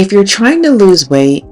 If you're trying to lose weight,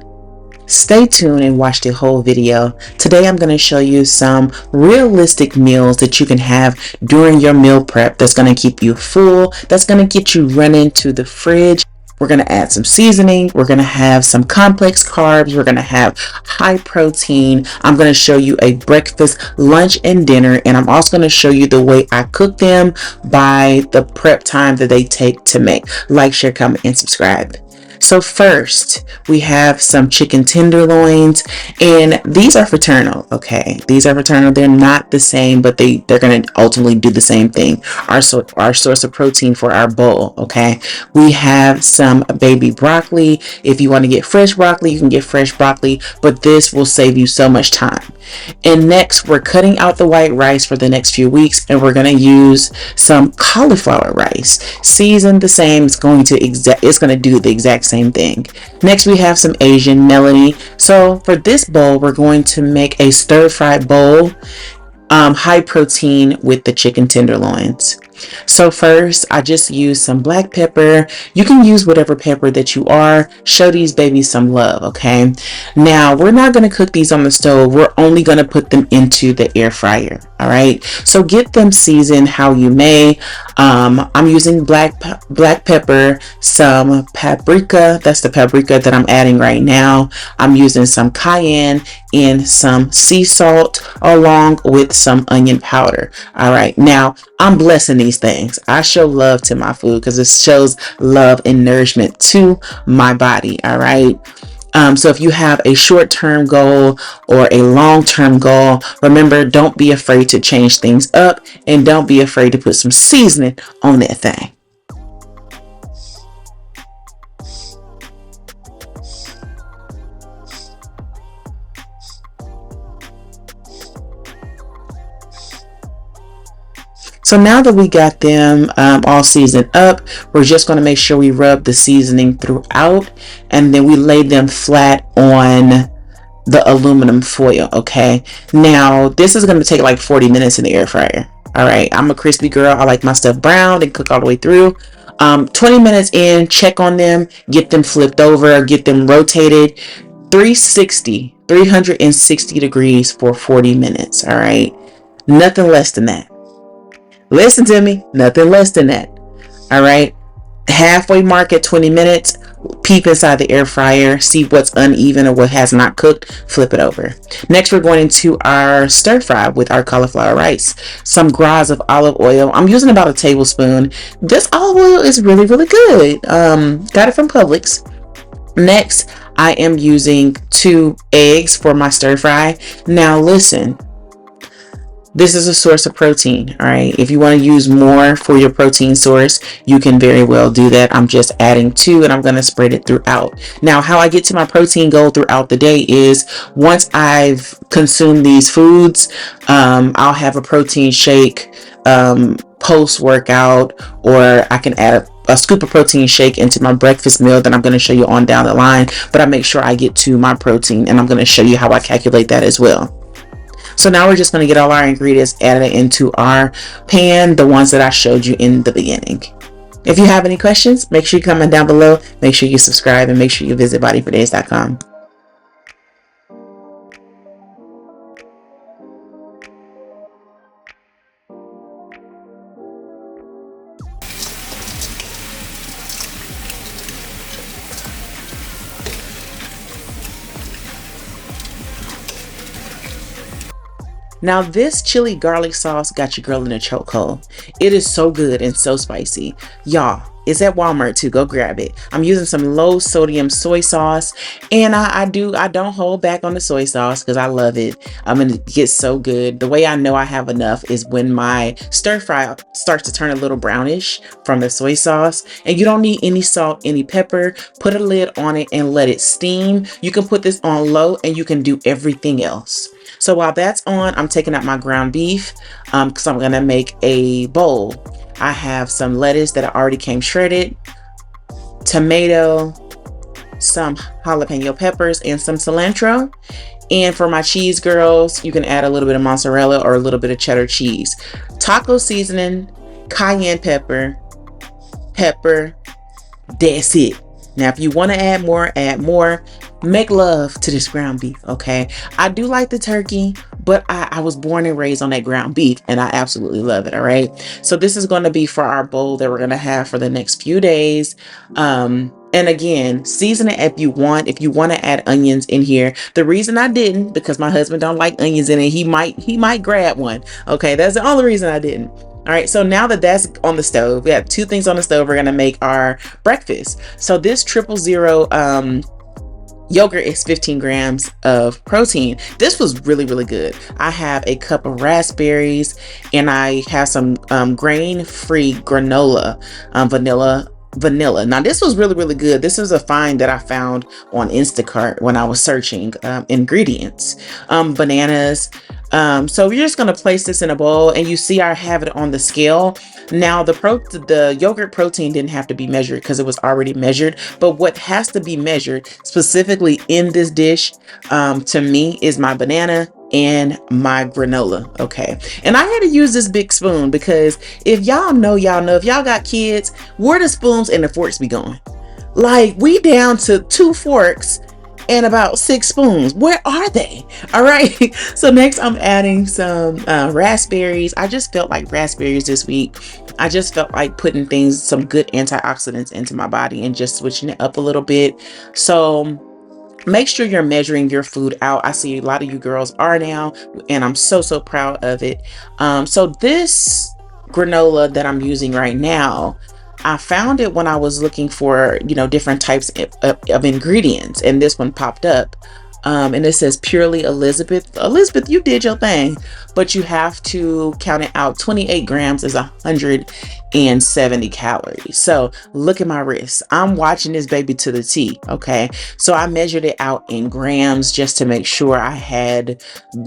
stay tuned and watch the whole video. Today I'm going to show you some realistic meals that you can have during your meal prep that's going to keep you full, that's going to get you running to the fridge. We're going to add some seasoning. We're going to have some complex carbs. We're going to have high protein. I'm going to show you a breakfast, lunch, and dinner. And I'm also going to show you the way I cook them by the prep time that they take to make. Like, share, comment, and subscribe. So first, we have some chicken tenderloins, and these are fraternal, okay? These are fraternal. They're not the same, but they're going to ultimately do the same thing. Our source of protein for our bowl, okay? We have some baby broccoli. If you want to get fresh broccoli, you can get fresh broccoli, but this will save you so much time. And next, we're cutting out the white rice for the next few weeks, and we're going to use some cauliflower rice. Seasoned the same, it's going to do the exact same thing. Next, we have some Asian melody. So for this bowl, we're going to make a stir-fried bowl, high protein with the chicken tenderloins. So first, I just use some black pepper. You can use whatever pepper that you are. Show these babies some love, okay? Now, we're not going to cook these on the stove. We're only going to put them into the air fryer, all right? So get them seasoned how you may. I'm using black pepper, some paprika. That's the paprika that I'm adding right now. I'm using some cayenne and some sea salt along with some onion powder. All right, now I'm blessing these things. I show love to my food because it shows love and nourishment to my body. All right. So if you have a short-term goal or a long-term goal, remember, don't be afraid to change things up, and don't be afraid to put some seasoning on that thing. So now that we got them all seasoned up, we're just going to make sure we rub the seasoning throughout, and then we lay them flat on the aluminum foil, okay? Now, this is going to take like 40 minutes in the air fryer. All right, I'm a crispy girl. I like my stuff browned and cook all the way through. 20 minutes in, check on them, get them flipped over, get them rotated. 360 degrees for 40 minutes, all right? Nothing less than that. Listen to me, nothing less than that. All right, halfway mark at 20 minutes, peep inside the air fryer, see what's uneven or what has not cooked, flip it over. Next, we're going into our stir fry with our cauliflower rice. Some gras of olive oil. I'm using about a tablespoon. This olive oil is really, really good. Got it from Publix. Next, I am using 2 eggs for my stir fry. Now listen, this is a source of protein, all right? If you want to use more for your protein source, you can very well do that. I'm just adding 2, and I'm going to spread it throughout. Now, how I get to my protein goal throughout the day is once I've consumed these foods, I'll have a protein shake post-workout, or I can add a scoop of protein shake into my breakfast meal that I'm going to show you on down the line. But I make sure I get to my protein, and I'm going to show you how I calculate that as well. So now we're just going to get all our ingredients added into our pan, the ones that I showed you in the beginning. If you have any questions, make sure you comment down below, make sure you subscribe, and make sure you visit bodyfordays.com. Now this chili garlic sauce got your girl in a chokehold. It is so good and so spicy. Y'all, it's at Walmart too. Go grab it. I'm using some low sodium soy sauce, and I don't hold back on the soy sauce because I love it. It gets so good. The way I know I have enough is when my stir fry starts to turn a little brownish from the soy sauce. And you don't need any salt, any pepper. Put a lid on it and let it steam. You can put this on low and you can do everything else. So while that's on, I'm taking out my ground beef because I'm gonna make a bowl. I have some lettuce that already came shredded, tomato, some jalapeno peppers, and some cilantro. And for my cheese girls, you can add a little bit of mozzarella or a little bit of cheddar cheese. Taco seasoning, cayenne pepper, that's it. Now, if you want to add more, add more. Make love to this ground beef, okay? I do like the turkey, but I was born and raised on that ground beef, and I absolutely love it, all right? So this is going to be for our bowl that we're going to have for the next few days. And again, season it if you want. If you want to add onions in here, the reason I didn't, because my husband don't like onions in it. He might grab one. Okay, that's the only reason I didn't. All right, so now that that's on the stove, we have two things on the stove. We're gonna make our breakfast. So this 000 yogurt is 15 grams of protein. This was really, really good. I have a cup of raspberries, and I have some grain-free granola, vanilla. Now this was really, really good. This is a find that I found on Instacart when I was searching ingredients. Bananas. So you're just going to place this in a bowl, and you see I have it on the scale. Now the yogurt protein didn't have to be measured because it was already measured, but what has to be measured specifically in this dish to me is my banana and my granola. Okay, and I had to use this big spoon because if y'all know, if y'all got kids, where the spoons and the forks be going? Like, we down to 2 forks and about 6 spoons. Where are they? All right. So next I'm adding some raspberries. I just felt like raspberries this week. I just felt like putting some good antioxidants into my body and just switching it up a little bit. So make sure you're measuring your food out. I see a lot of you girls are now, and I'm so proud of it. So this granola that I'm using right now, I found it when I was looking for, different types of ingredients, and this one popped up. And it says purely Elizabeth. Elizabeth, you did your thing, but you have to count it out. 28 grams is 170 calories. So look at my wrist. I'm watching this baby to the T. Okay. So I measured it out in grams just to make sure I had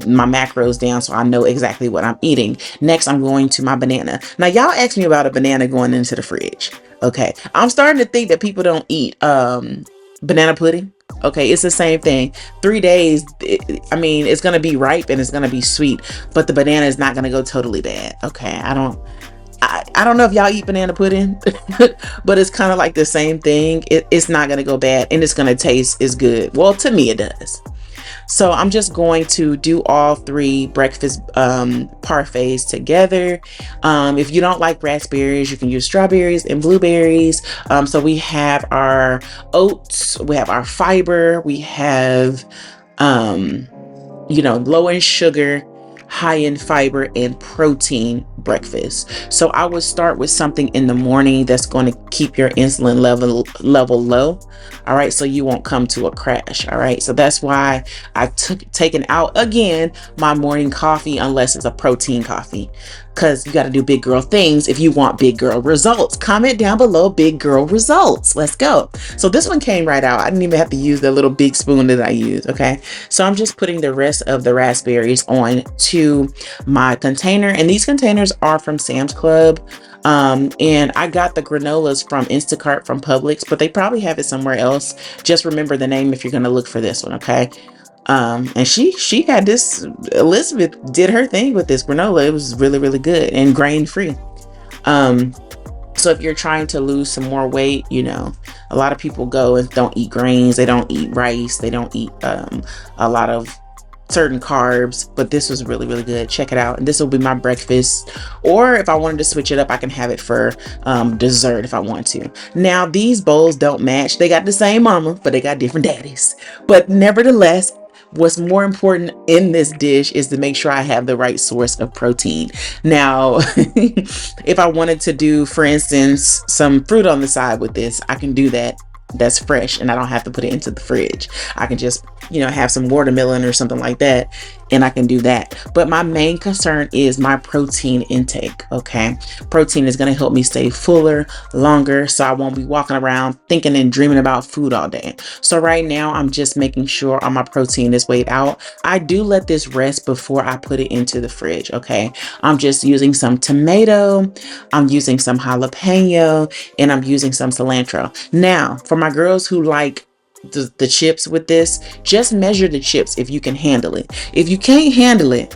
my macros down so I know exactly what I'm eating. Next, I'm going to my banana. Now, y'all asked me about a banana going into the fridge. Okay. I'm starting to think that people don't eat banana pudding. Okay, it's the same thing. 3 days, it's going to be ripe and it's going to be sweet, but the banana is not going to go totally bad. Okay, I don't know if y'all eat banana pudding, but it's kind of like the same thing. It's not going to go bad, and it's going to taste as good. Well, to me, it does. So I'm just going to do all 3 breakfast parfaits together. If you don't like raspberries, you can use strawberries and blueberries. So we have our oats, we have our fiber, we have, low in sugar, high in fiber, and protein breakfast. So I would start with something in the morning that's going to keep your insulin level low. All right, so you won't come to a crash. All right, so that's why I've taken out again my morning coffee, unless it's a protein coffee, because you got to do big girl things if you want big girl results. Comment down below big girl results. Let's go. So this one came right out. I didn't even have to use the little big spoon that I used. Okay, so I'm just putting the rest of the raspberries on to my container, and these containers are from Sam's Club. And I got the granolas from Instacart from Publix, but they probably have it somewhere else. Just remember the name if you're going to look for this one. Okay. And she had this, Elizabeth did her thing with this granola. It was really, really good and grain free. So if you're trying to lose some more weight, a lot of people go and don't eat grains. They don't eat rice. They don't eat, a lot of certain carbs, but this was really, really good. Check it out. And this will be my breakfast, or if I wanted to switch it up, I can have it for dessert if I want to. Now, these bowls don't match. They got the same mama, but they got different daddies. But nevertheless, what's more important in this dish is to make sure I have the right source of protein. Now, if I wanted to do, for instance, some fruit on the side with this, I can do that. That's fresh, and I don't have to put it into the fridge. I can just, have some watermelon or something like that, and I can do that. But my main concern is my protein intake. Okay, protein is going to help me stay fuller longer, so I won't be walking around thinking and dreaming about food all day. So right now I'm just making sure all my protein is weighed out. I do let this rest before I put it into the fridge. Okay, I'm just using some tomato, I'm using some jalapeno, and I'm using some cilantro. Now, for my girls who like the chips with this, just measure the chips if you can handle it. If you can't handle it,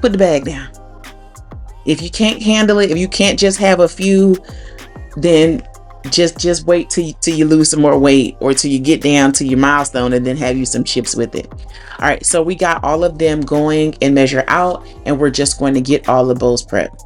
put the bag down. If you can't handle it, if you can't just have a few, then Just wait till you lose some more weight, or till you get down to your milestone, and then have you some chips with it. All right, so we got all of them going and measure out, and we're just going to get all the bowls prepped.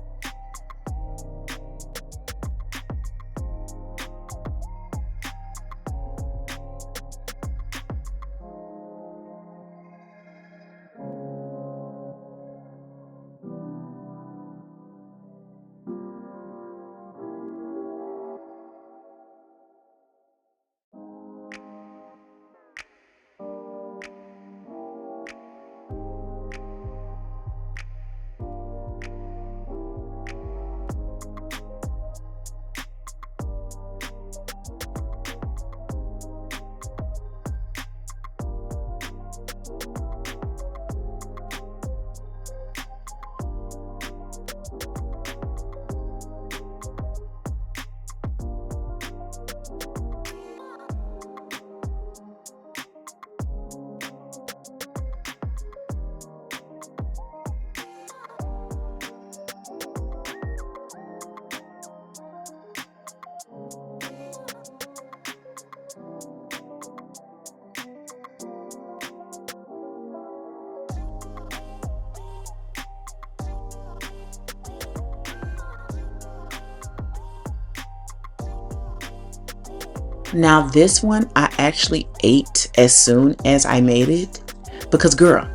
Now this one I actually ate as soon as I made it, because girl,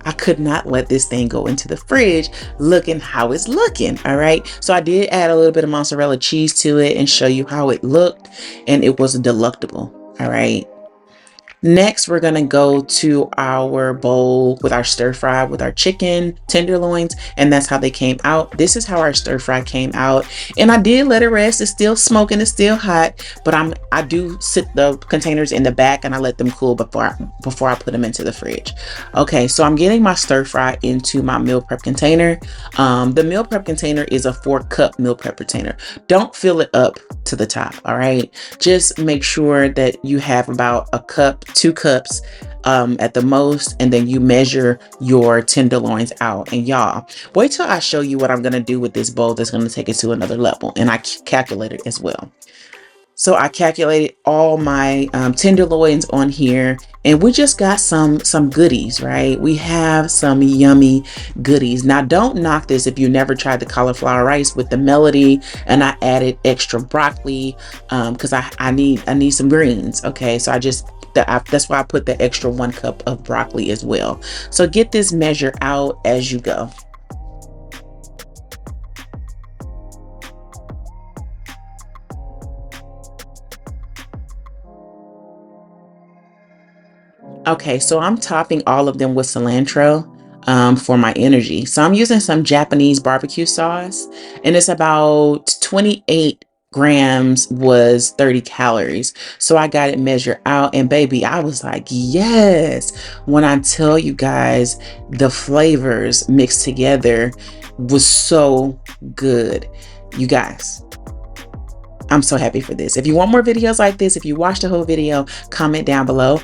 I could not let this thing go into the fridge looking how it's looking. All right, so I did add a little bit of mozzarella cheese to it and show you how it looked, and it was delectable. All right, next, we're gonna go to our bowl with our stir fry with our chicken tenderloins, and that's how they came out. This is how our stir fry came out, and I did let it rest. It's still smoking, it's still hot, but I do sit the containers in the back and I let them cool before I put them into the fridge. Okay, so I'm getting my stir fry into my meal prep container. The meal prep container is a 4-cup meal prep container. Don't fill it up to the top. All right, just make sure that you have about a cup, 2 cups at the most, and then you measure your tenderloins out. And y'all, wait till I show you what I'm gonna do with this bowl that's gonna take it to another level. And I calculated as well. So I calculated all my tenderloins on here, and we just got some goodies, right? We have some yummy goodies. Now, don't knock this if you never tried the cauliflower rice with the melody, and I added extra broccoli because I need some greens. Okay, so that's why I put the extra 1 cup of broccoli as well. So get this measure out as you go. Okay, so I'm topping all of them with cilantro for my energy. So I'm using some Japanese barbecue sauce, and it's about 28 grams was 30 calories. So I got it measured out, and baby, I was like, yes. When I tell you guys, the flavors mixed together was so good. You guys, I'm so happy for this. If you want more videos like this, if you watched the whole video, comment down below.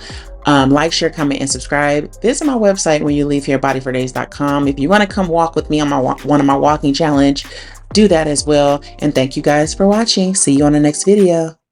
Like, share, comment, and subscribe. Visit my website when you leave here, bodyfordays.com. If you want to come walk with me on one of my walking challenge, do that as well. And thank you guys for watching. See you on the next video.